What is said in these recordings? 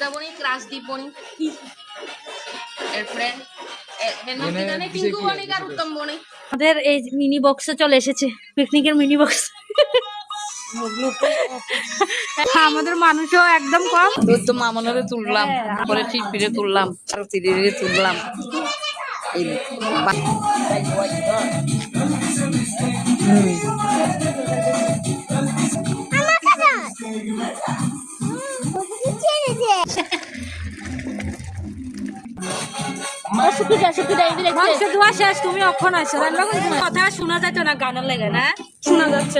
সঙ্গীতা বনি, রাজদীপ বনি, এরপরে টিঙ্কু বণিক আর উত্তম বণিক। আমাদের এই মিনি বক্সে চলে এসেছে, পিকনিকের মিনি বক্স। আমাদের মানুষও একদম কম। তো মামনরে তুললাম, পরে ঠিক ফিরে তুললাম, আর তিরিরে তুললাম। তুমি অক্ষণ আছো, কথা শোনা যাচ্ছে না, গানের লেগে না শোনা যাচ্ছে।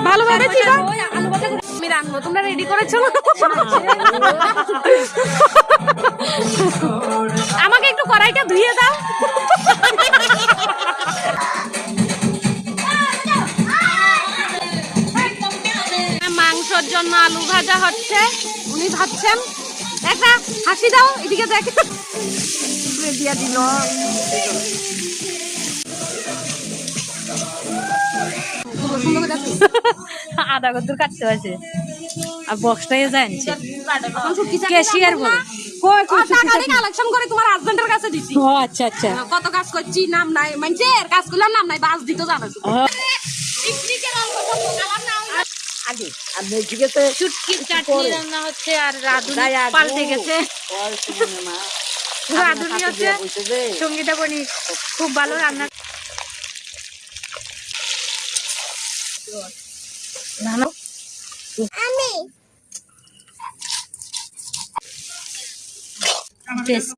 ভালোভাবে আমি রাখবো, তোমরা রেডি করেছো? আমাকে একটু কড়াইটা ধুয়ে দাও। মাংসের জন্য আলু ভাজা হচ্ছে, উনি ভাবছেন। একটা হাসি দাও, এদিকে দেখ। দিয়া দিল আধা কদ্দুর কাটতে হয়েছে, আর বক্সটাই জানছে ক্যাশিয়ার বলে কালেকশন করে তোমার হাজবেন্ডের কাছে দিছি। ও আচ্ছা আচ্ছা, কত কাজ করছি, নাম নাই মানছের, কাজ করলাম নাম নাই, বাস দিতে জানো। আগে আর মেজিকেতে শুটকির চাটনি রান্না হচ্ছে, আর রাধুনি পাল্টে গেছে। রাধুনি হচ্ছে সঙ্গীতা বনি, খুব ভালো রান্না। আমি